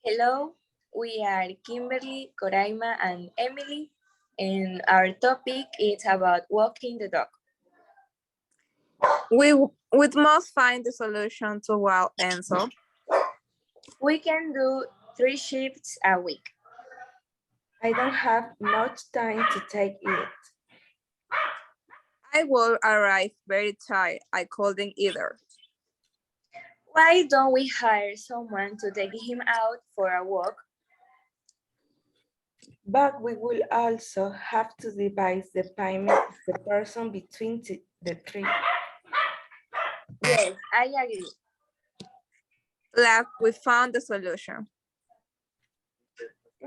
Hello, we are Kimberly, Coraima, and Emily, and our topic is about walking the dog. We must find the solution to our answer. We can do 3 shifts a week. I don't have much time to take it. I will arrive very tired. I couldn't either. Why don't we hire someone to take him out for a walk? But we will also have to divide the payment of the person between the three. Yes, I agree. Glad we found the solution.